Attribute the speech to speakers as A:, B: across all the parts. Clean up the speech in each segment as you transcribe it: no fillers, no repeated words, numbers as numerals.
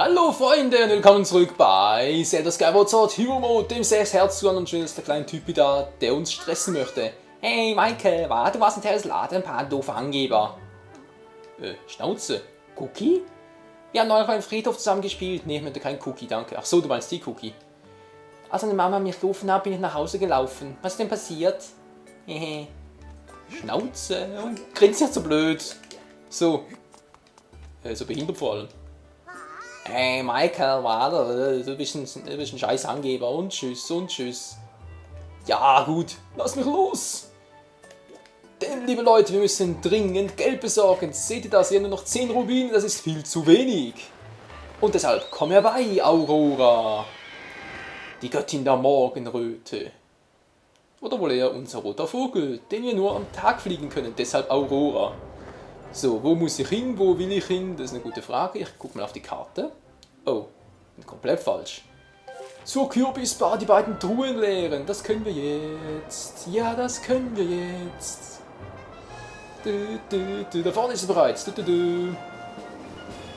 A: Hallo Freunde und willkommen zurück bei Zelda Skyward Sword Hero Mode, dem 6 Herz zu und schön ist der kleine Typi da, der uns stressen möchte. Hey Michael, du warst in Tesla, ein paar doofe Angeber. Schnauze. Cookie? Wir haben neulich beim Friedhof zusammen gespielt. Nee, ich möchte kein Cookie, danke. Ach so, du meinst die Cookie. Als meine Mama mich gerufen hat, bin ich nach Hause gelaufen. Was ist denn passiert? Hehe. Schnauze. Und grinst nicht so blöd. So. So behindert vor allem. Hey Michael, warte, du bist ein scheiß Angeber und tschüss und tschüss. Ja gut, lass mich los. Denn liebe Leute, wir müssen dringend Geld besorgen. Seht ihr das? Wir haben nur noch 10 Rubine, das ist viel zu wenig. Und deshalb komm herbei, Aurora. Die Göttin der Morgenröte. Oder wohl eher unser roter Vogel, den wir nur am Tag fliegen können, deshalb Aurora. So, wo muss ich hin? Wo will ich hin? Das ist eine gute Frage. Ich gucke mal auf die Karte. Oh, komplett falsch. Zur Kürbisbar die beiden Truhen leeren. Das können wir jetzt. Ja, das können wir jetzt. Da vorne ist es bereits.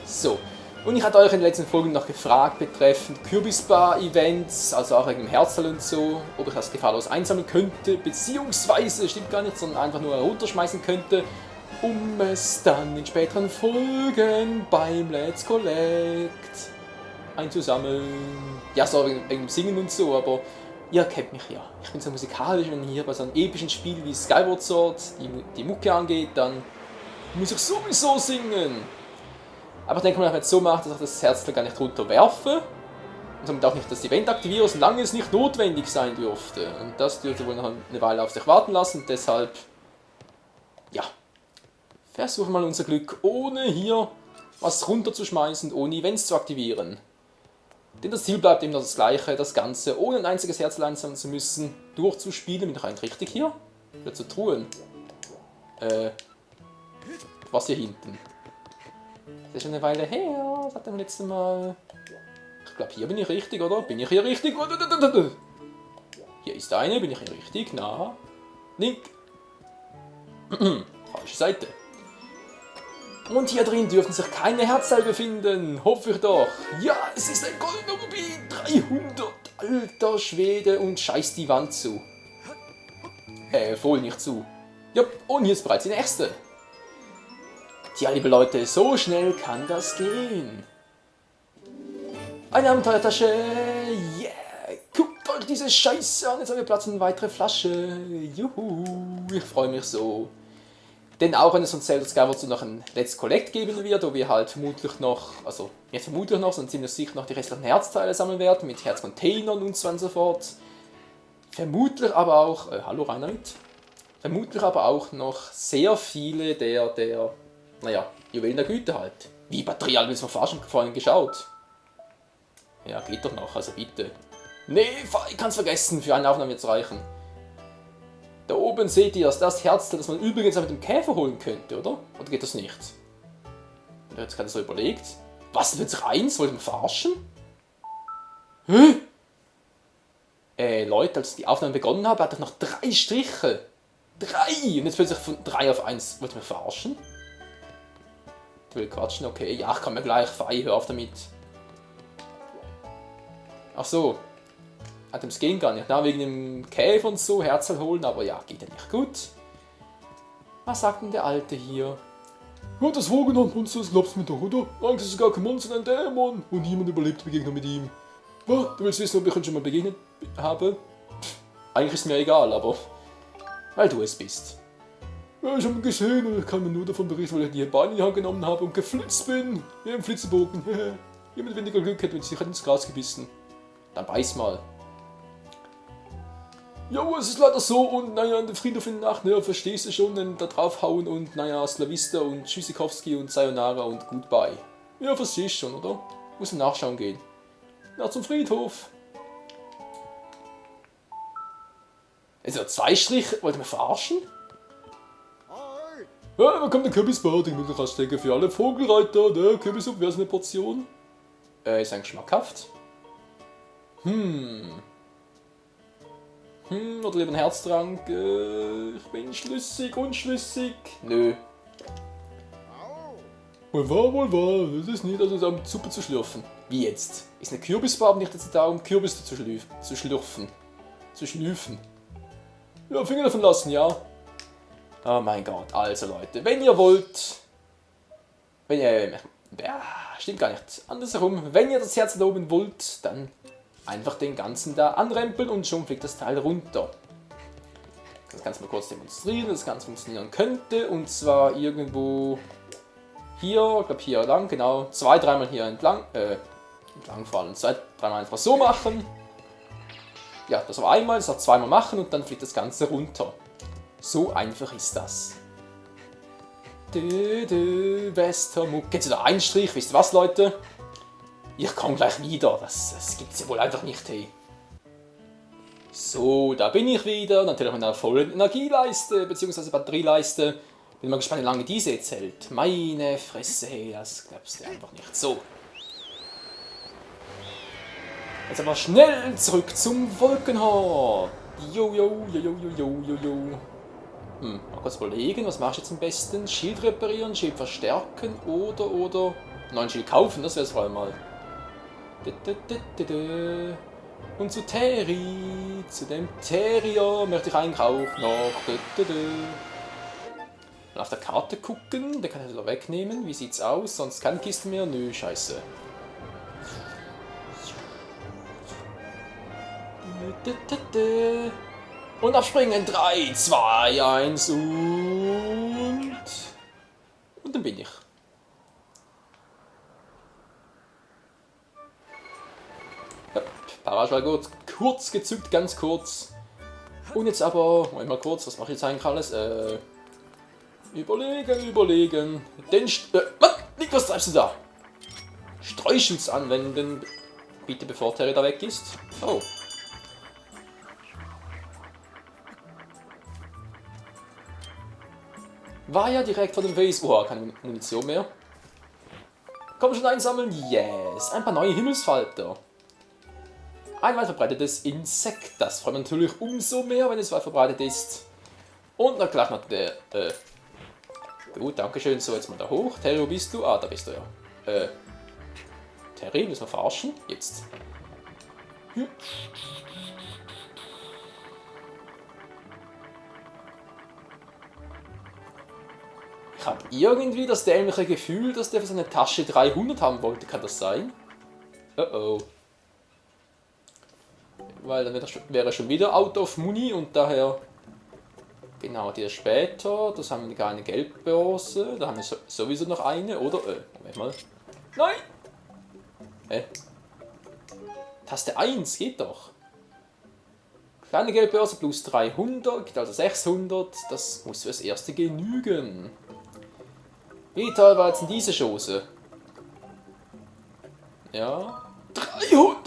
A: So, und ich hatte euch in den letzten Folgen noch gefragt betreffend Kürbisbar-Events, also auch wegen dem Herzteil und so, ob ich das gefahrlos einsammeln könnte, beziehungsweise, stimmt gar nicht, sondern einfach nur herunterschmeißen könnte, um es dann in späteren Folgen beim Let's Collect einzusammeln. Ja, so wegen dem Singen und so, aber ihr kennt mich ja. Ich bin so musikalisch, wenn hier bei so einem epischen Spiel wie Skyward Sword die Mucke angeht, dann muss ich sowieso singen. Aber ich denke mal, wenn ich jetzt so mache, dass ich das Herz gar nicht runterwerfe und somit auch nicht das Event aktiviere, solange es nicht notwendig sein dürfte. Und das dürfte wohl noch eine Weile auf sich warten lassen, deshalb, ja. Versuchen mal unser Glück, ohne hier was runterzuschmeißen, ohne Events zu aktivieren. Denn das Ziel bleibt immer das gleiche, das Ganze ohne ein einziges Herz einsammeln zu müssen, durchzuspielen. Bin ich eigentlich richtig hier? Oder zu Truhen? Was hier hinten? Das ist schon eine Weile her, seit dem letzten Mal. Ich glaube, hier bin ich richtig, oder? Bin ich hier richtig? Hier ist eine, bin ich hier richtig? Na? Link. Falsche Seite. Und hier drin dürften sich keine Herzteile befinden. Hoffe ich doch. Ja, es ist ein goldener Rubin. 300. Alter Schwede. Und scheiß die Wand zu. Voll nicht zu. Ja, und hier ist bereits die nächste. Tja, liebe Leute, so schnell kann das gehen. Eine Abenteuertasche. Yeah. Guckt euch diese Scheiße an. Jetzt haben wir Platz in eine weitere Flasche. Juhu. Ich freue mich so. Denn auch wenn es von Zelda Skyward Sword noch ein Let's Collect geben wird, wo wir halt vermutlich noch, also nicht vermutlich noch, sondern ziemlich sicher noch die restlichen Herzteile sammeln werden, mit Herzcontainern und so und so fort. Vermutlich aber auch, hallo Reinhard, vermutlich aber auch noch sehr viele der naja, Juwelen der Güte halt. Wie Batterial müssen wir fast schon vorhin geschaut. Ja, geht doch noch, also bitte. Nee, ich kann's vergessen, für eine Aufnahme jetzt reichen. Da oben seht ihr das Herzteil, das man übrigens auch mit dem Käfer holen könnte, oder? Oder geht das nicht? Ich habe jetzt gerade so überlegt. Was, plötzlich eins? Wollt ihr mich verarschen? Hä? Leute, als ich die Aufnahme begonnen habe, hatte ich noch 3 Striche. 3! Und jetzt plötzlich von 3 auf 1. Wollt ihr mich verarschen? Ich will quatschen, okay. Ja, ich kann mir gleich frei, hör auf damit. Ach so. Das ging gar nicht, wegen dem Käfer und so, Herzteil holen, aber ja, geht ja nicht gut. Was sagt denn der Alte hier? Ja, das Vogelhornmonster, das glaubst du mir doch, oder? Eigentlich ist es gar kein Monster, ein Dämon. Und niemand überlebt die Begegnung mit ihm. Was? Du willst wissen, ob ich ihn schon mal begegnet habe? Eigentlich ist mir egal, aber... Weil du es bist. Ja, ich habe ihn gesehen und ich kann mir nur davon berichten, weil ich die Beine in die Hand genommen habe und geflitzt bin. Wie ein Flitzebogen. Jemand weniger Glück hätte, wenn sich ins Gras gebissen. Dann beiß mal. Ja, es ist leider so und naja, in der Friedhof in der Nacht, naja, verstehst du schon, dann da draufhauen und naja, Slavista und Tschüssikowski und Sayonara und Goodbye. Ja, verstehst schon, oder? Muss nachschauen gehen. Na, zum Friedhof. Ist ja 2 Striche, wollt ihr mich verarschen? Ja, da kommt der Kürbisbar, den Mittelraststecke für alle Vogelreiter, der Kürbissuppe wäre eine Portion. Ist eigentlich schmackhaft. Oder lieber ein Herztrank. Ich bin schlüssig, unschlüssig. Nö. Wohl wahr, das ist nicht also um Suppe zu schlürfen. Wie jetzt? Ist eine Kürbisfarbe nicht dazu da, um Kürbis zu schlürfen? Zu schlürfen. Ja, Finger davon lassen, ja. Oh mein Gott, also Leute, wenn ihr wollt... Wenn ihr... Ja, stimmt gar nicht. Andersherum, wenn ihr das Herz erlauben wollt, dann einfach den ganzen da anrempeln und schon fliegt das Teil runter. Das Ganze mal kurz demonstrieren, das Ganze funktionieren könnte. Und zwar irgendwo hier, ich glaube hier lang, genau. 2-3 Mal hier entlang fahren. 2-3 Mal einfach so machen. Ja, das war einmal, das noch 2 Mal machen und dann fliegt das Ganze runter. So einfach ist das. Westermuck. Jetzt wieder ein Strich, wisst ihr was, Leute? Ich komme gleich wieder, das gibt's ja wohl einfach nicht, hey. So, da bin ich wieder, natürlich mit einer vollen Energieleiste, bzw. Batterieleiste. Bin mal gespannt, wie lange diese jetzt hält. Meine Fresse, hey, das glaubst du einfach nicht. So. Jetzt aber schnell zurück zum Wolkenhorn. Jo. Mal kurz überlegen, was machst du jetzt am besten? Schild reparieren, Schild verstärken oder neuen Schild kaufen, das wäre es vor allem mal. Und zu Terry, zu dem Terrier möchte ich eigentlich auch noch. Mal auf der Karte gucken, den kann ich wieder wegnehmen. Wie sieht's aus? Sonst keine Kiste mehr? Nö, scheiße. Und abspringen. 3, 2, 1 und dann bin ich. Paraschallgurt, kurz gezückt, ganz kurz. Und jetzt aber, Moment mal kurz, was mache ich jetzt eigentlich alles? Überlegen. Nick, was treibst du da? Streuschutz anwenden. Bitte bevor Terry da weg ist. Oh. War ja direkt vor dem Face. Oh, keine Munition mehr. Komm schon einsammeln. Yes. Ein paar neue Himmelsfalter. Ein weit verbreitetes Insekt. Das freut mich natürlich umso mehr, wenn es weit verbreitet ist. Und dann gleich noch der... Gut, dankeschön. So, jetzt mal da hoch. Terry, wo bist du? Ah, da bist du ja. Terry, müssen wir verarschen? Jetzt. Ich habe irgendwie das dämliche Gefühl, dass der für seine Tasche 300 haben wollte. Kann das sein? Oh. Weil dann wäre er schon wieder out of money und daher... Genau, die später. Das haben wir keine Geldbörse. Da haben wir sowieso noch eine, oder? Moment mal. Nein! Taste 1, geht doch. Kleine Geldbörse plus 300, geht also 600. Das muss fürs erste genügen. Wie toll war jetzt denn diese Chose? Ja. 300!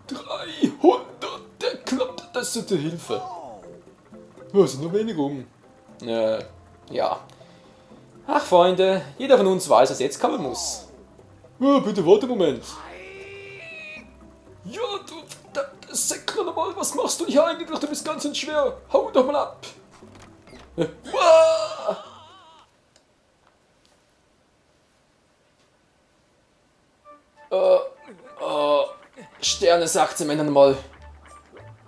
A: 300! Der klappt, das ist eine Hilfe. Was sind nur wenig um? Ja. Ach Freunde, jeder von uns weiß, was jetzt kommen muss. Ja, bitte warte einen Moment. Ja, du Säckler nochmal, was machst du hier eigentlich? Du bist ganz schön schwer. Hau doch mal ab. Sterne, sagt sie mir dann mal.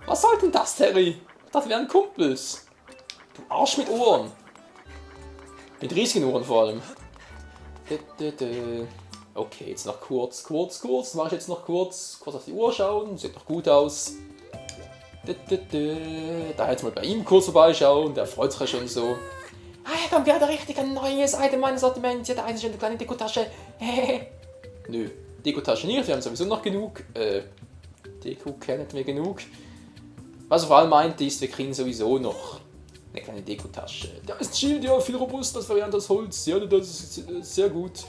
A: Was soll denn das, Terry? Das wären Kumpels. Du Arsch mit Ohren. Mit riesigen Ohren vor allem. Okay, jetzt noch kurz. Was mache ich jetzt noch kurz? Kurz auf die Uhr schauen. Sieht doch gut aus. Da jetzt mal bei ihm kurz vorbeischauen. Der freut sich ja schon so. Ah, ja, kommt gerade richtig ein neues Item meines Sortiments. Ja, da eine schöne kleine Dekotasche. Nö, Dekotasche nicht. Wir haben sowieso noch genug. Deko kennen wir genug. Was er vor allem meinte ist, wir kriegen sowieso noch eine kleine Dekotasche. Da ist ein Schild, ja, viel robuster als Variante aus Holz. Ja, das ist sehr gut.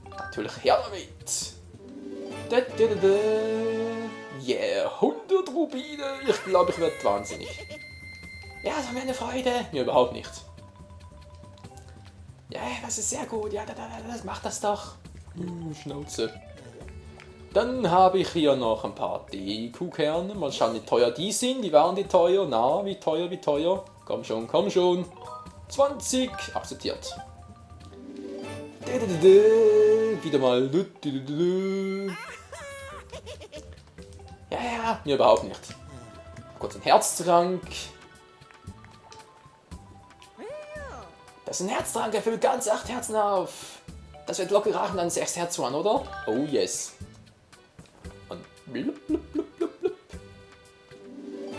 A: Natürlich her damit. Yeah, 100 Rubine. Ich glaube, ich werde wahnsinnig. Ja, das war mir eine Freude. Mir überhaupt nicht. Ja, das ist sehr gut. Ja, das macht das doch. Schnauze. Dann habe ich hier noch ein paar Deku-Kerne. Mal schauen, wie teuer die sind. Die waren die teuer. Na, wie teuer? Komm schon. 20. Akzeptiert. Wieder mal. Ja, mir überhaupt nicht. Kurz ein Herztrank. Das ist ein Herztrank, er füllt ganz 8 Herzen auf. Das wird locker rachen an 6 Herzen an, oder? Oh yes. Und blub, blub, blub, blub, blub.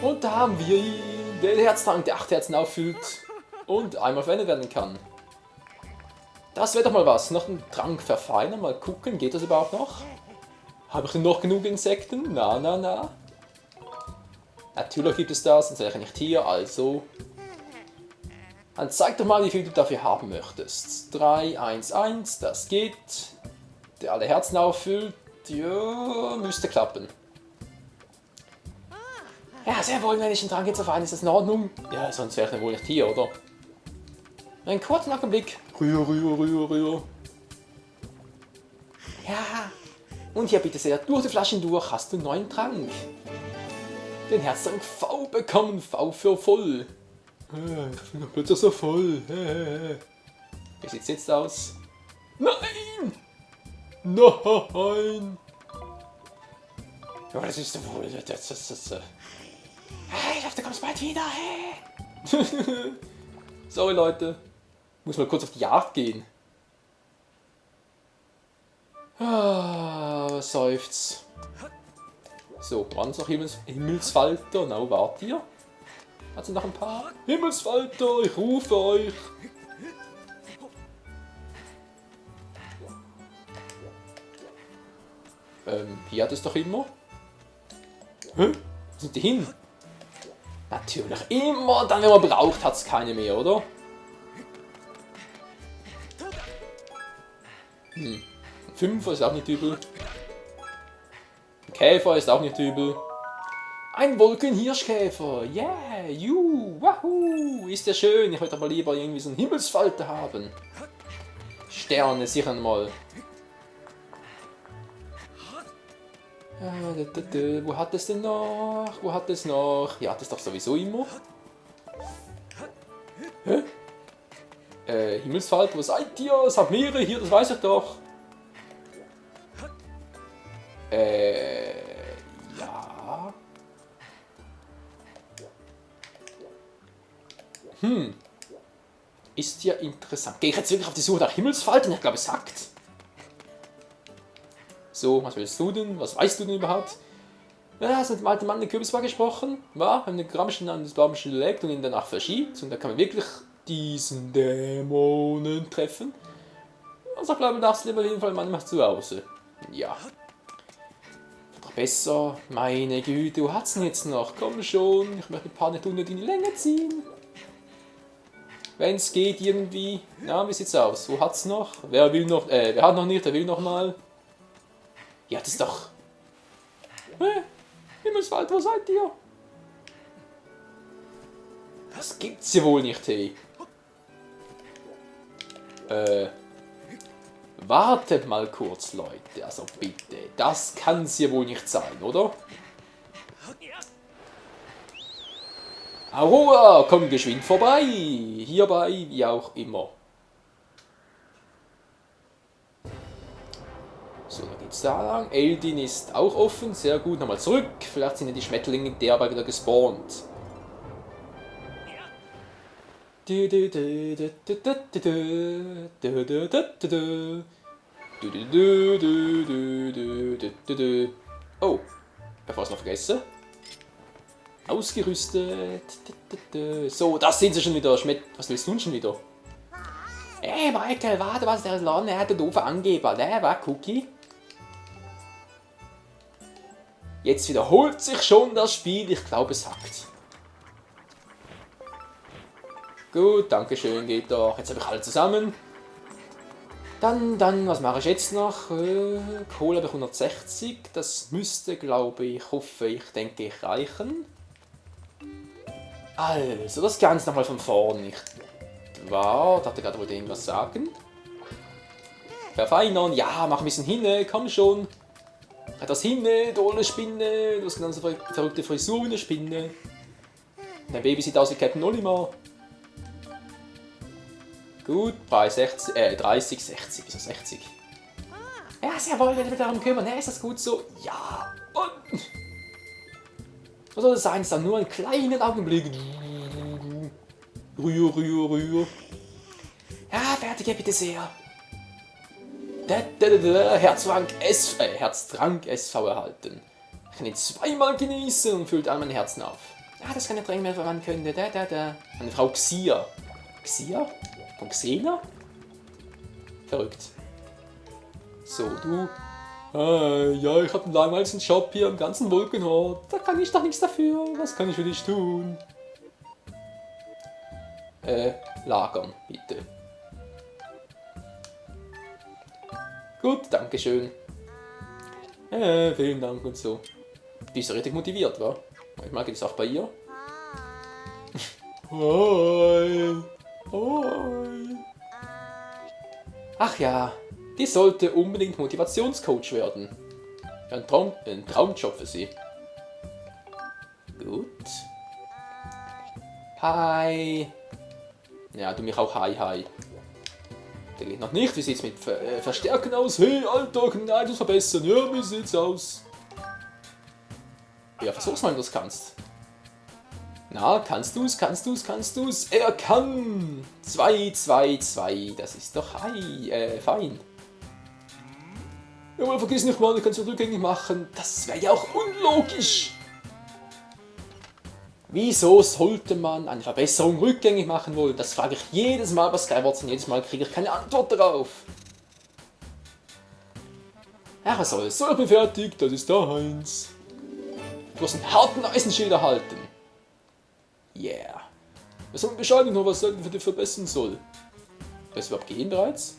A: Und da haben wir ihn, den Herztrank, der 8 Herzen auffüllt und einmal verwendet werden kann. Das wäre doch mal was. Noch einen Trank verfeinern, mal gucken, geht das überhaupt noch? Habe ich denn noch genug Insekten? Na, na, na. Natürlich gibt es das, sonst wäre ich nicht hier, also. Dann zeig doch mal, wie viel du dafür haben möchtest. 3, 1, 1, das geht. Der alle Herzen auffüllt. Ja, müsste klappen. Ja, sehr wohl, wenn ich einen Trank jetzt auf einen, ist das in Ordnung? Ja, sonst wäre ich wohl nicht hier, oder? Einen kurzen Augenblick. Rühr, rühr, rühr, rühr. Ja. Und hier bitte sehr, durch die Flaschen durch hast du einen neuen Trank. Den Herztrank V bekommen, V für voll. Ich bin doch plötzlich so voll. Wie sieht's jetzt aus? Nein! Nein! Ja, das ist doch wohl. Ich dachte, du kommst bald wieder. Sorry, Leute. Ich muss mal kurz auf die Jagd gehen. Ah, seufzt. So, waren es noch Himmelsfalter? Na, wart ihr? Hat sie noch ein paar? Himmelsfalter, ich rufe euch! Hier hat es doch immer. Hä? Wo sind die hin? Natürlich immer, dann wenn man braucht, hat es keine mehr, oder? Ein Fünfer ist auch nicht übel. Ein Käfer ist auch nicht übel. Ein Wolkenhirschkäfer, yeah, wahoo, ist ja schön, ich würde aber lieber irgendwie so einen Himmelsfalter haben. Sterne sicher mal. Wo hat es denn noch? Wo hat es noch? Ja, hat es doch sowieso immer. Hä? Himmelsfalter, wo seid ihr? Es hat mehrere hier, das weiß ich doch. Ja. Ist ja interessant. Gehe ich jetzt wirklich auf die Suche nach Himmelsfaltern? Ich glaube, es hackt. So, was willst du denn? Was weißt du denn überhaupt? Ja, hast du mit dem alten Mann den Kürbis mal gesprochen? Ja, haben den Grammchen an das Baumchen gelegt und ihn danach verschiebt. Und dann kann man wirklich diesen Dämonen treffen. Und so bleiben darfst du lieber auf jeden Fall manchmal zu Hause. Ja. Doch besser, meine Güte, wo hat's denn jetzt noch? Komm schon, ich möchte ein paar nicht unnötig in die Länge ziehen. Wenn es geht irgendwie. Na, wie sieht's aus? Wo hat's noch? Wer will noch? Wer hat noch nicht? Wer will noch mal? Ja, das ist doch. Himmelswald, wo seid ihr? Das gibt's ja wohl nicht, hey. Wartet mal kurz, Leute. Also bitte. Das kann's ja wohl nicht sein, oder? Aurora, komm geschwind vorbei. Hierbei, wie auch immer. So, dann geht's da lang. Eldin ist auch offen. Sehr gut. Nochmal zurück. Vielleicht sind ja die Schmetterlinge derweil wieder gespawnt. Oh, ich habe was noch vergessen. Ausgerüstet. So, das sind sie schon wieder. Was willst du denn schon wieder? Hey Michael, warte, was der Laden hat, der doofe Angeber. Der war Cookie. Jetzt wiederholt sich schon das Spiel. Ich glaube, es hackt. Gut, danke schön, geht doch. Jetzt habe ich alle zusammen. Dann, was mache ich jetzt noch? Kohle habe ich 160. Das müsste, glaube ich, denke ich, reichen. Also, das Ganze nochmal von vorne, nicht wahr? Da hat er gerade wohl irgendwas sagen. Verfeinern, ja, mach ein bisschen hinne, komm schon. Das hinne, du olle Spinne, du hast eine ganz verrückte Frisur wie eine Spinne. Dein Baby sieht aus wie Captain Olimar. Gut, Preis 60, 30, 60, wieso 60? Ja, sehr wohl, wenn wir darum kümmern. Ja, ist das gut so? Ja. Und... Was soll das sein? Es ist dann nur einen kleinen Augenblick. Rühr. Ja, fertig, bitte sehr. Herztrank SV erhalten. Ich kann ihn zweimal genießen und füllt all mein Herzen auf. Ja, das keine Tränke mehr verwandeln könnte. Eine Frau Xia. Xia? Von Xena? Verrückt. So, du. Ja, ich habe den langweiligsten Job hier im ganzen Wolkenhort. Da kann ich doch nichts dafür. Was kann ich für dich tun? Lagern, bitte. Gut, dankeschön. Vielen Dank und so. Die ist ja richtig motiviert, wa? Ich mag das auch bei ihr. Hi. Hi. Ach ja, die sollte unbedingt Motivationscoach werden. Ein Traumjob für sie. Gut. Hi. Ja, du mich auch hi. Der geht noch nicht. Wie sieht's mit Verstärken aus? Hey, Alter, kann ich das verbessern? Ja, wie sieht's aus? Ja, versuch's mal, wenn du's kannst. Na, kannst du's? Er kann! 2. Das ist doch fein. Ja, aber vergiss nicht mal, du kannst es rückgängig machen. Das wäre ja auch unlogisch. Wieso sollte man eine Verbesserung rückgängig machen wollen? Das frage ich jedes Mal bei Skyward und jedes Mal kriege ich keine Antwort darauf. Ja, was soll's? So, ich bin fertig, das ist der Heinz. Du hast einen harten Eisenschild erhalten. Yeah. Wir sollen Bescheid noch, was für dich verbessern soll. Das überhaupt gehen bereits?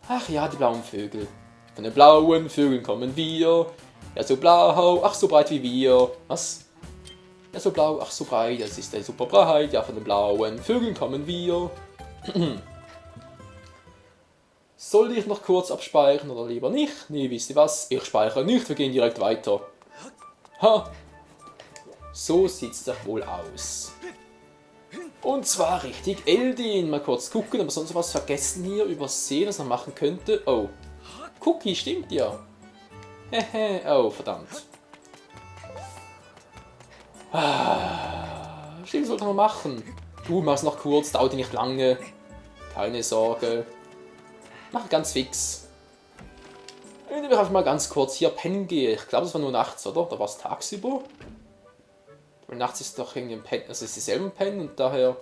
A: Ach ja, die blauen Vögel. Von den blauen Vögeln kommen wir. Ja, so blau, ach so breit wie wir. Was? Ja, so blau, ach so breit, das ist super breit. Ja, von den blauen Vögeln kommen wir. Soll ich noch kurz abspeichern oder lieber nicht? Nee, wisst ihr was? Ich speichere nicht, wir gehen direkt weiter. Ha! So sieht's doch wohl aus. Und zwar richtig Eldin. Mal kurz gucken, ob wir sonst was vergessen hier, übersehen, was man machen könnte. Oh. Cookie, stimmt ja. Hehe, oh, verdammt. Stimmt, sollte man machen. Du machst noch kurz, dauert nicht lange. Keine Sorge. Mach ganz fix. Wenn ich einfach mal ganz kurz hier pennen gehe. Ich glaube, das war nur nachts, oder? Da war es tagsüber. Weil nachts ist doch irgendwie ein Pen, also es ist dieselben Pennen und daher.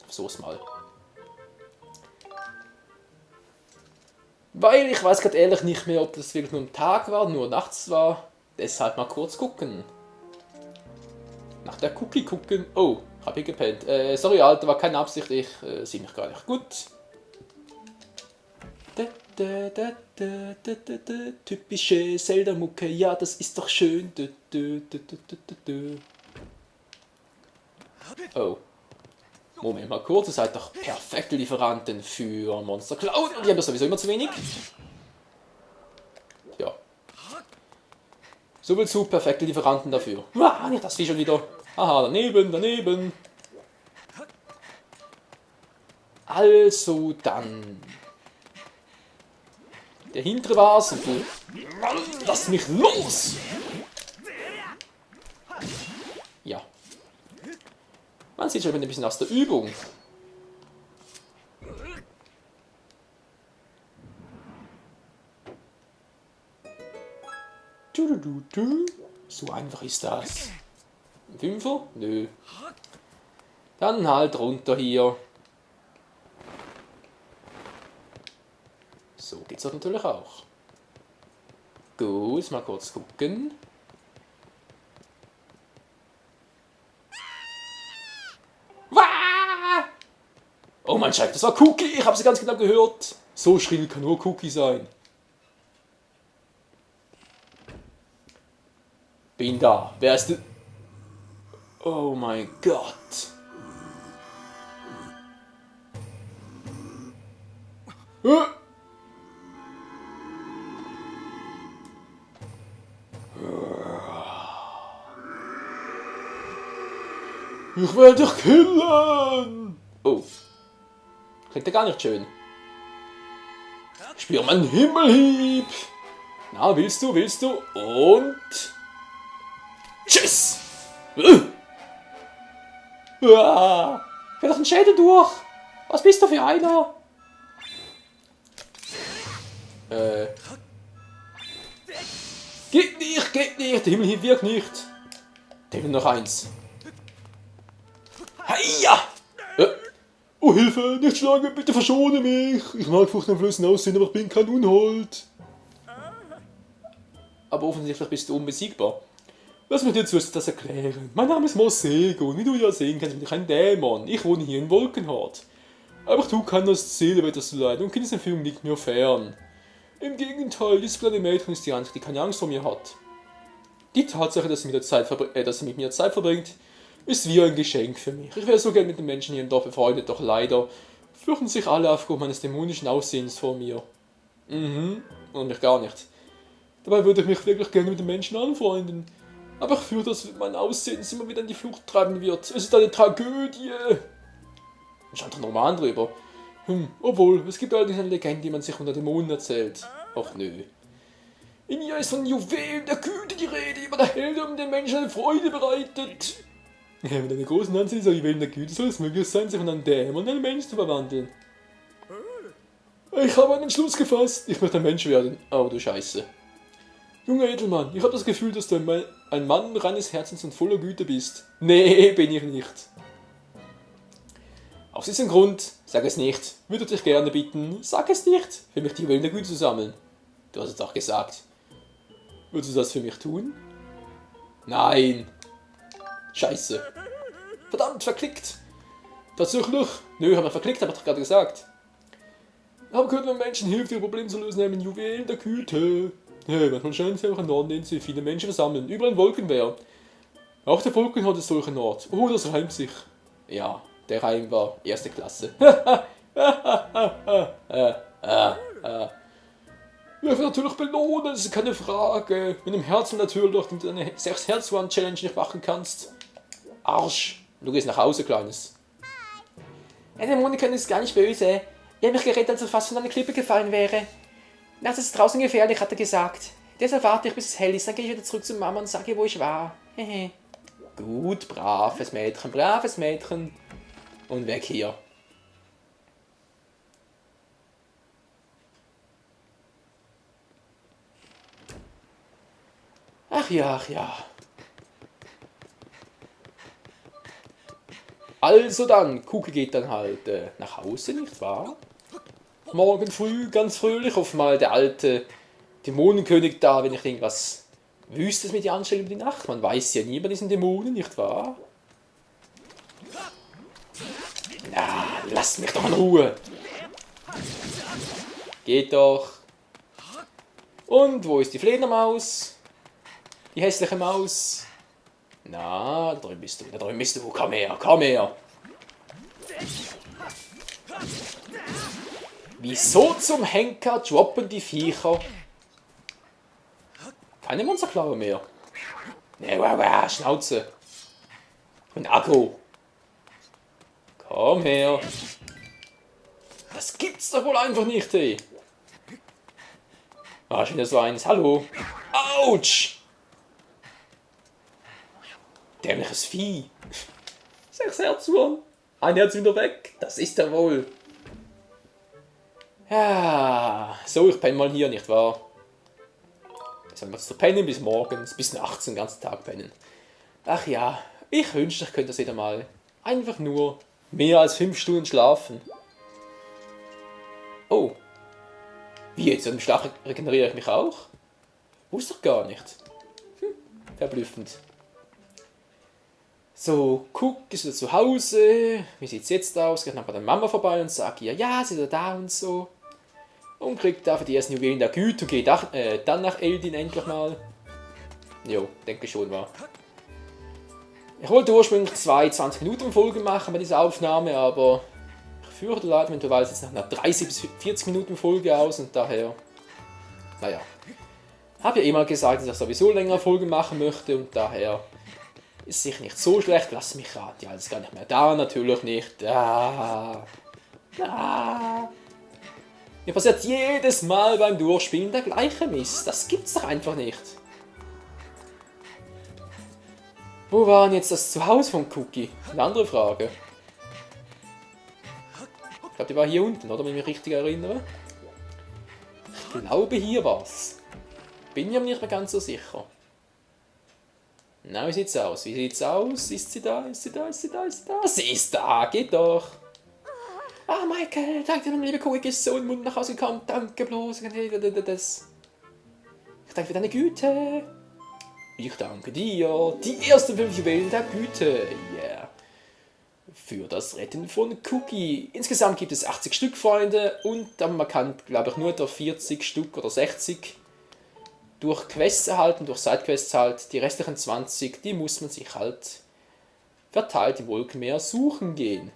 A: Versuch's mal. Weil ich weiß gerade ehrlich nicht mehr, ob das wirklich nur am Tag war, nur nachts war. Deshalb mal kurz gucken. Nach der Cookie gucken. Oh, hab ich gepennt. Sorry, Alter, war keine Absicht, ich sehe mich gar nicht. Gut. Typische Zelda-Mucke, ja, das ist doch schön. Oh. Moment mal kurz, ihr seid doch perfekte Lieferanten für Monster Cloud. Und die haben das sowieso immer zu wenig. Ja. So viel zu perfekte Lieferanten dafür. Ah, nicht das Vieh schon wieder. Aha, daneben. Also dann. Der hintere war's und du. Lass mich los! Ja. Man sieht schon ein bisschen aus der Übung. So einfach ist das. Ein Fünfer? Nö. Dann halt runter hier. So geht's das natürlich auch. Gut, mal kurz gucken. Oh mein Scheiß, das war Cookie, ich habe sie ganz genau gehört. So schrill kann nur Cookie sein. Bin da, wer ist denn? Oh mein Gott. Ich werde dich killen! Oh. Klingt ja gar nicht schön. Spür meinen Himmelhieb! Na, willst du? Und... Tschüss! Fähr doch den Schädel durch! Was bist du für einer? Geht nicht! Der Himmelhieb wirkt nicht! Der will noch eins. Heia! Oh Hilfe, nicht schlagen, bitte verschone mich! Ich mag furchteinflößend aussehen, aber ich bin kein Unhold. Aber offensichtlich bist du unbesiegbar. Lass mich dir zuerst das erklären. Mein Name ist Mosego und wie du ja sehen kannst, bin ich ein Dämon. Ich wohne hier in Wolkenhort. Aber ich tue keiner Seele weiter zu leiden und Kindesentführung liegt mir fern. Im Gegenteil, dieses kleine Mädchen ist die Einzige, die keine Angst vor mir hat. Die Tatsache, dass sie mit mir Zeit verbringt, ist wie ein Geschenk für mich. Ich wäre so gern mit den Menschen hier im Dorf befreundet, doch leider fürchten sich alle aufgrund meines dämonischen Aussehens vor mir. Und mich gar nicht. Dabei würde ich mich wirklich gerne mit den Menschen anfreunden. Aber ich fürchte, dass mein Aussehen immer wieder in die Flucht treiben wird. Es ist eine Tragödie. Stand doch noch mal drüber. Obwohl, es gibt allerdings eine Legende, die man sich unter Dämonen erzählt. Ach nö. In ihr ist von Juwelen der Güte die Rede, über der Held um den Menschen eine Freude bereitet. Ja, mit einer großen Anzahl dieser Juwelen der Güte soll es möglich sein, sich von einem Dämon in einen Mensch zu verwandeln. Ich habe einen Schluss gefasst. Ich möchte ein Mensch werden. Oh, du Scheiße. Junger Edelmann, ich habe das Gefühl, dass du ein Mann reines Herzens und voller Güte bist. Nee, bin ich nicht. Aus diesem Grund, sag es nicht. Würde dich gerne bitten, sag es nicht, für mich die Juwelen der Güte zu sammeln. Du hast es doch gesagt. Würdest du das für mich tun? Nein. Scheiße. Verdammt, verklickt. Tatsächlich. Nö, haben wir verklickt, habe ich doch gerade gesagt. Aber können wir Menschen hilft, ihre Probleme zu lösen, nehmen Juwelen der Güte. Ja, manchmal scheint es auch ein Ort, in dem sie viele Menschen versammeln. Überall ein Wolkenwehr. Auch der Wolkenhort ist solchen Ort. Oh, das reimt sich. Ja, der Reim war erste Klasse. Ich werde natürlich belohnen, das ist keine Frage. Mit dem Herzen natürlich, damit du deine 6 Herzwand-Challenge nicht machen kannst. Arsch. Du gehst nach Hause, Kleines. Ja, der Monika ist gar nicht böse. Er hat mich gerettet, als er fast von einer Klippe gefallen wäre. Das ist draußen gefährlich, hat er gesagt. Deshalb warte ich, bis es hell ist, dann gehe ich wieder zurück zu Mama und sage, wo ich war. Gut, braves Mädchen, braves Mädchen. Und weg hier. Ach ja, ach ja. Also dann, Kugel geht dann halt nach Hause, nicht wahr? Morgen früh, ganz fröhlich, auf mal der alte Dämonenkönig da, wenn ich irgendwas Wüstes mit dir anstelle über die Nacht. Man weiß ja nie bei diesen Dämonen, nicht wahr? Na, lasst mich doch in Ruhe. Geht doch. Und wo ist die Fledermaus? Die hässliche Maus. Na, da drüben bist du, da drüben bist du. Komm her, komm her. Wieso zum Henker droppen die Viecher? Keine Monsterklaue mehr. Ne, Schnauze. Und Akku. Komm her. Das gibt's doch wohl einfach nicht, ey. Ah, schon wieder so eins. Hallo. Autsch. Dämliches Vieh. 6 Herzuhren. Ein Herz wieder weg. Das ist er wohl. Ja, so, ich penne mal hier, nicht wahr? Jetzt haben wir zu pennen bis morgens, bis nachts den ganzen Tag pennen. Ach ja, ich wünschte, ich könnte das wieder mal einfach nur mehr als 5 Stunden schlafen. Oh. Wie jetzt? Im Schlaf regeneriere ich mich auch? Wusste ich gar nicht. Verblüffend. So, guck, ist wieder zu Hause. Wie sieht's jetzt aus? Geht noch bei der Mama vorbei und sagt ihr, ja, sie ist wieder da und so. Und kriegt dafür die ersten Juwelen der Güte und geht dann nach Eldin endlich mal. Jo, denke schon war. Ich wollte ursprünglich 2 20-Minuten-Folgen machen bei dieser Aufnahme, aber ich fürchte leider, eventuell jetzt nach einer 30 bis 40 Minuten Folge aus und daher, naja. Habe ja eh mal gesagt, dass ich sowieso länger Folgen machen möchte und daher ist sicher nicht so schlecht. Lass mich raten, ja, das ist gar nicht mehr da, natürlich nicht. Ah. Ah. Mir passiert jedes Mal beim Durchspielen der gleiche Mist. Das gibt's doch einfach nicht. Wo war denn jetzt das Zuhause von Cookie? Eine andere Frage. Ich glaube, die war hier unten, oder? Wenn ich mich richtig erinnere. Ich glaube, hier war's. Bin ja nicht mehr ganz so sicher. Na, wie sieht's aus? Wie sieht's aus? Ist sie da? Ist sie da? Ist sie da? Ist sie da? Sie ist da! Geht doch! Ah, Michael, danke, mein lieber Cookie ist so im Mund nach Hause gekommen. Danke bloß. Das. Ich danke für deine Güte. Ich danke dir. Die ersten 5 Juwelen der Güte. Yeah. Für das Retten von Cookie. Insgesamt gibt es 80 Stück, Freunde. Und man kann, glaube ich, nur durch 40 Stück oder 60 durch Quests erhalten, durch Sidequests halt. Die restlichen 20, die muss man sich halt verteilt im Wolkenmeer suchen gehen.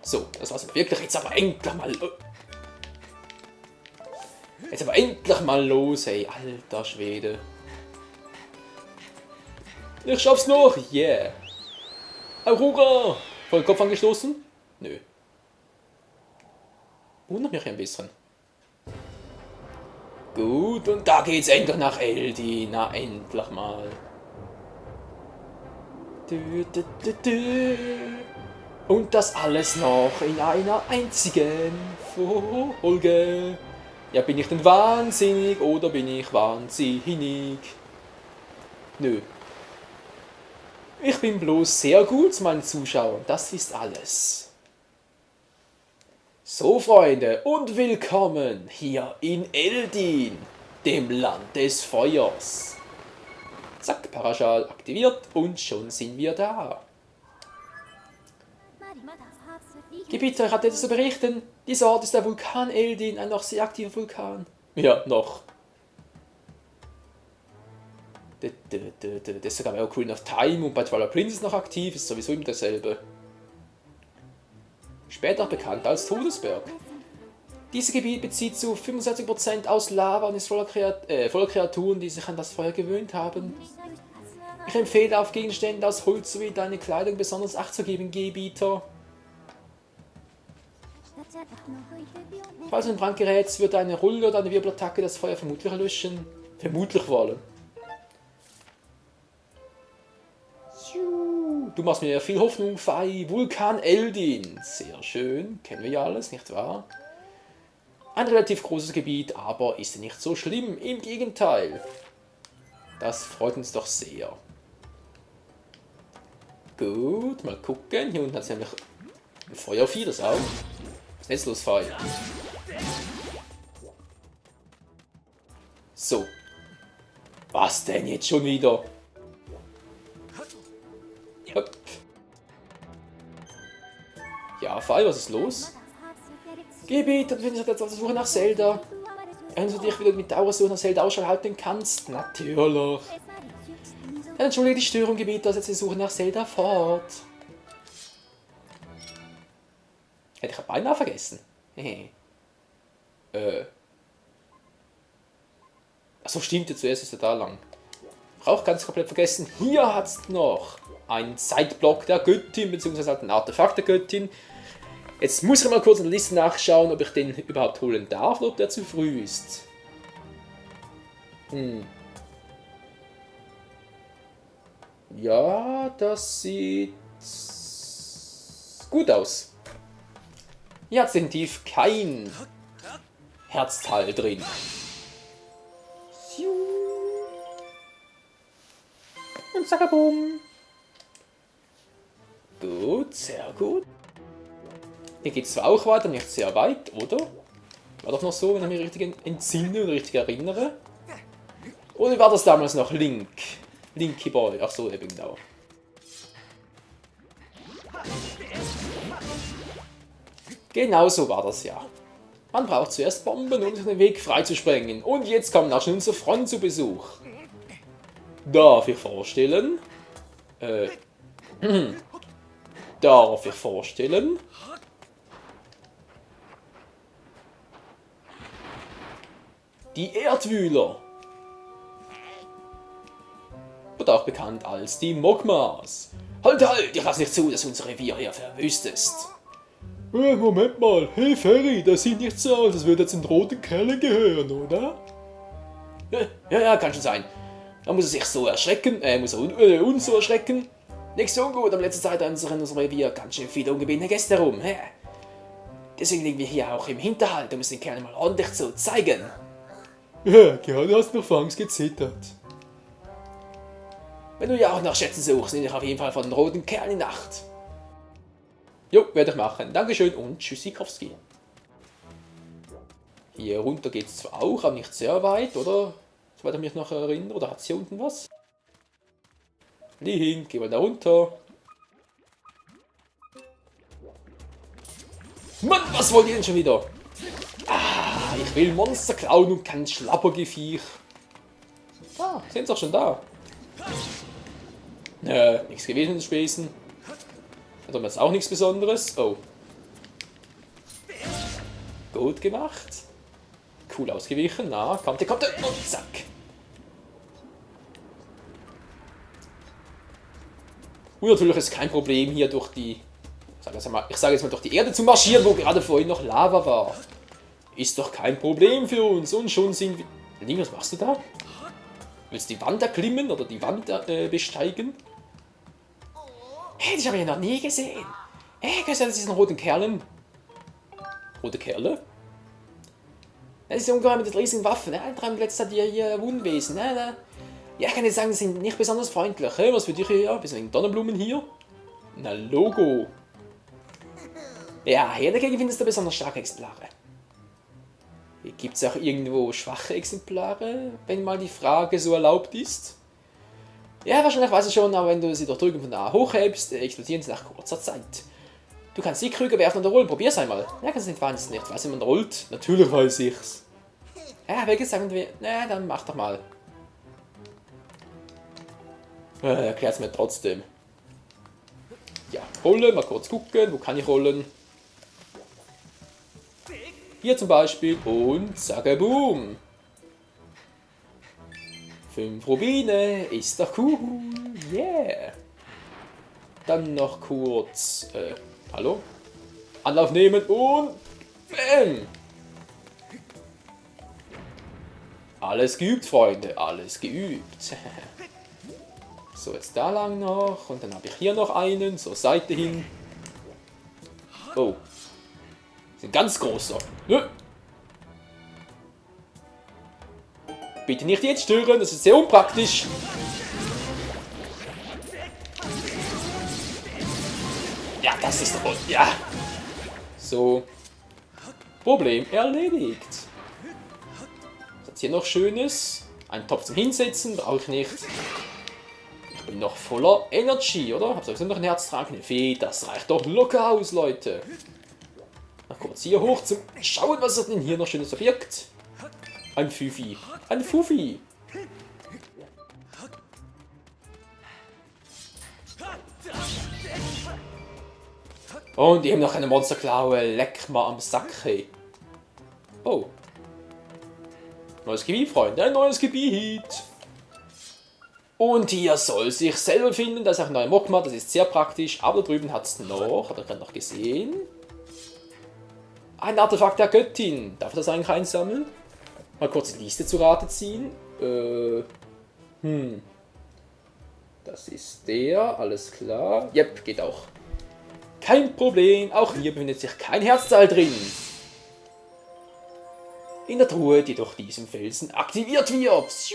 A: So, das war's wirklich. Jetzt aber endlich mal. Jetzt aber endlich mal los, ey. Alter Schwede. Ich schaff's noch. Yeah. Aurora. Vor den Kopf angestoßen? Nö. Wundert mich ein bisschen. Gut, und da geht's endlich nach Eldin. Na, endlich mal. Und das alles noch in einer einzigen Folge. Ja, bin ich denn wahnsinnig oder bin ich wahnsinnig? Nö. Ich bin bloß sehr gut zu meinen Zuschauern, das ist alles. So, Freunde, und willkommen hier in Eldin, dem Land des Feuers. Zack, Paraschal aktiviert und schon sind wir da. Gebieter, ich hatte etwas zu berichten. Dieser Ort ist der Vulkan Eldin, ein noch sehr aktiver Vulkan. Ja, noch. Das ist sogar bei Ocarina of Time und bei Twilight Princess noch aktiv, ist sowieso immer dasselbe. Später bekannt als Todesberg. Dieses Gebiet bezieht zu 65% aus Lava und ist voller Kreaturen, die sich an das Feuer gewöhnt haben. Ich empfehle auf Gegenstände aus Holz sowie deine Kleidung besonders Acht zu geben, Gebieter. Falls du in Brand gerätst, wird eine Rulle oder eine Wirbelattacke das Feuer vermutlich löschen. Vermutlich vor allem. Du machst mir ja viel Hoffnung, Fei. Vulkan Eldin. Sehr schön. Kennen wir ja alles, nicht wahr? Ein relativ großes Gebiet, aber ist nicht so schlimm. Im Gegenteil. Das freut uns doch sehr. Gut, mal gucken. Hier unten hat es nämlich ein Feuervieh, das auch. Was ist jetzt los, Fei? So. Was denn jetzt schon wieder? Hopp. Ja, Fei, was ist los? Gebiet, und wenn ich jetzt auf der Suche nach Zelda. Wenn du dich wieder mit Dauersuche nach Zelda Ausschau halten kannst, natürlich. Dann entschuldige die Störung, Gebieter, setze die Suche nach Zelda fort. Hätte ich beinahe vergessen. Achso, stimmt, ja, zuerst ist er da lang. Auch ganz komplett vergessen. Hier hat es noch einen Sideblock der Göttin, beziehungsweise halt ein Artefakt der Göttin. Jetzt muss ich mal kurz in der Liste nachschauen, ob ich den überhaupt holen darf oder ob der zu früh ist. Ja, das sieht gut aus. Hier hat es definitiv kein Herzteil drin. Und zackabum. Gut, sehr gut. Hier geht es zwar auch weiter, nicht sehr weit, oder? War doch noch so, wenn ich mich richtig entsinne und richtig erinnere. Oder war das damals noch Link? Linky Boy, ach so, eben genau. Genau so war das ja. Man braucht zuerst Bomben, um den Weg freizusprengen. Und jetzt kommt auch schon unser Freund zu Besuch. Darf ich vorstellen? Darf ich vorstellen? Die Erdwühler. Oder auch bekannt als die Mogmas. Halt, halt! Ich lasse nicht zu, dass unser Revier hier verwüstest. Moment mal, hey Ferry, das sieht nicht so aus, als würde er zu den roten Kerlen gehören, oder? Ja, kann schon sein. Man muss er sich so erschrecken, muss er uns so erschrecken. Nicht so gut, am letzten Zeit in unserem Revier ganz schön viele ungebetene Gäste rum. Deswegen liegen wir hier auch im Hinterhalt, um es den Kerlen mal ordentlich zu zeigen. Ja, gerade hast du noch Fangs gezittert. Wenn du ja auch nach Schätzen suchst, nehme ich auf jeden Fall von den roten Kerlen in Acht. Jo, werde ich machen. Dankeschön und Tschüssikowski. Hier runter geht es zwar auch, aber nicht sehr weit, oder? Soweit ich mich noch erinnere. Oder hat es hier unten was? Lihin, geh mal da runter. Mann, was wollt ihr denn schon wieder? Ah, ich will Monster klauen und kein Schlappergeviech. Ah, sind sie auch schon da. Nichts gewesen in den Späßen. Hat aber jetzt auch nichts Besonderes. Oh. Gut gemacht. Cool ausgewichen. Na, kommt und zack. Und natürlich ist kein Problem hier durch die... Ich sage jetzt mal durch die Erde zu marschieren, wo gerade vorhin noch Lava war. Ist doch kein Problem für uns. Und schon sind wir... Link, was machst du da? Willst du die Wand erklimmen oder die Wand besteigen? Hey, das habe ich ja noch nie gesehen. Hey, kannst du das diesen roten Kerlen? Rote Kerle? Das ist ja ungeheuer mit den riesigen Waffen. Dran letztes hat hier Unwesen. Ja, ich kann jetzt sagen, sie sind nicht besonders freundlich. Was für dich hier? Bisschen Donnerblumen hier. Na, Logo. Ja, hier dagegen findest du besonders starke Exemplare. Gibt es auch irgendwo schwache Exemplare, wenn mal die Frage so erlaubt ist? Ja, wahrscheinlich weiß ich schon, aber wenn du sie durch Drücken von da hochhebst, explodieren sie nach kurzer Zeit. Du kannst die Krüge werfen oder rollen, probier's einmal. Ja, kannst du nicht wahnsinnig nicht. Weißt du, wie man rollt? Natürlich weiß ich's. Ja, welches sagen wir? Na, dann mach doch mal. Erklär's mir trotzdem. Ja, rollen, mal kurz gucken, wo kann ich rollen? Hier zum Beispiel und sage boom. 5 Rubine, ist doch cool, yeah. Dann noch kurz, hallo? Anlauf nehmen und bam. Alles geübt, Freunde, alles geübt. So, jetzt da lang noch und dann habe ich hier noch einen, zur Seite hin. Oh. Ein ganz großer. Bitte nicht jetzt stören, das ist sehr unpraktisch. Ja, das ist doch wohl. Ja. So. Problem erledigt. Was hat hier noch Schönes? Ein Topf zum Hinsetzen, brauche ich nicht. Ich bin noch voller Energy, oder? Hab sowieso noch einen Herztrank. Eine das reicht doch locker aus, Leute. Mal kurz hier hoch zum Schauen, was es denn hier noch Schönes verbirgt. Ein Fufi. Ein Fufi. Und die haben noch eine Monsterklaue. Leck mal am Sack, hey. Oh. Neues Gebiet, Freunde. Ein neues Gebiet. Und hier soll sich selber finden. Da ist auch ein neuer Mokma. Das ist sehr praktisch. Aber da drüben hat es noch. Hat er gerade noch gesehen. Ein Artefakt der Göttin. Darf ich das eigentlich einsammeln? Mal kurz die Liste zu Rate ziehen. Das ist der. Alles klar. Yep, geht auch. Kein Problem. Auch hier befindet sich kein Herzteil drin. In der Truhe, die durch diesen Felsen aktiviert wird.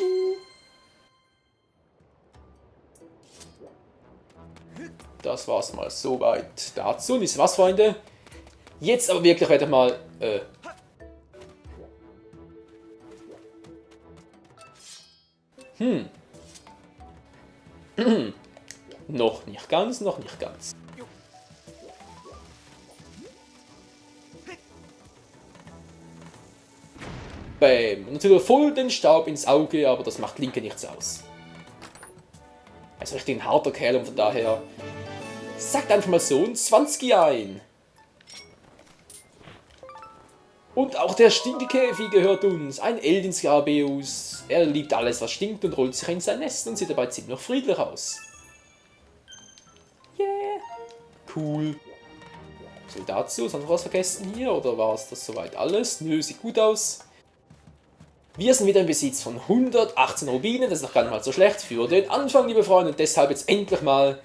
A: Das war's mal soweit dazu. Und wisst ihr was, Freunde? Jetzt aber wirklich weiter mal. Noch nicht ganz, noch nicht ganz. Bäm. Natürlich voll den Staub ins Auge, aber das macht Linke nichts aus. Er ist richtig ein harter Kerl und von daher sagt einfach mal so ein 20 ein. Und auch der Stinkekäfig gehört uns. Ein Eldin Skarbeus. Er liebt alles, was stinkt und rollt sich in sein Nest und sieht dabei ziemlich friedlich aus. Yeah. Cool. So dazu, ist noch was vergessen hier oder war es das soweit alles? Nö, sieht gut aus. Wir sind wieder im Besitz von 118 Rubinen, das ist noch gar nicht mal so schlecht für den Anfang, liebe Freunde, und deshalb jetzt endlich mal,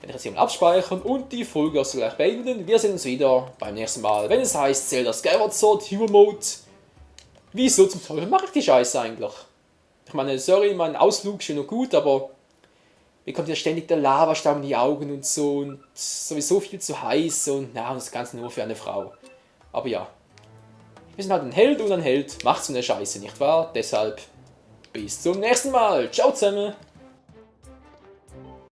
A: wenn ich das hier mal abspeichern und die Folge auch so gleich beenden. Wir sehen uns wieder beim nächsten Mal, wenn es heißt Zelda Skyward Sword Hero Mode. Wieso zum Teufel mache ich die Scheiße eigentlich? Ich meine, sorry, mein Ausflug schön und gut, aber mir kommt ja ständig der Lavastaum in die Augen und so und sowieso viel zu heiß und na, das Ganze nur für eine Frau. Aber ja, wir sind halt ein Held und ein Held macht so eine Scheiße, nicht wahr? Deshalb bis zum nächsten Mal. Ciao zusammen!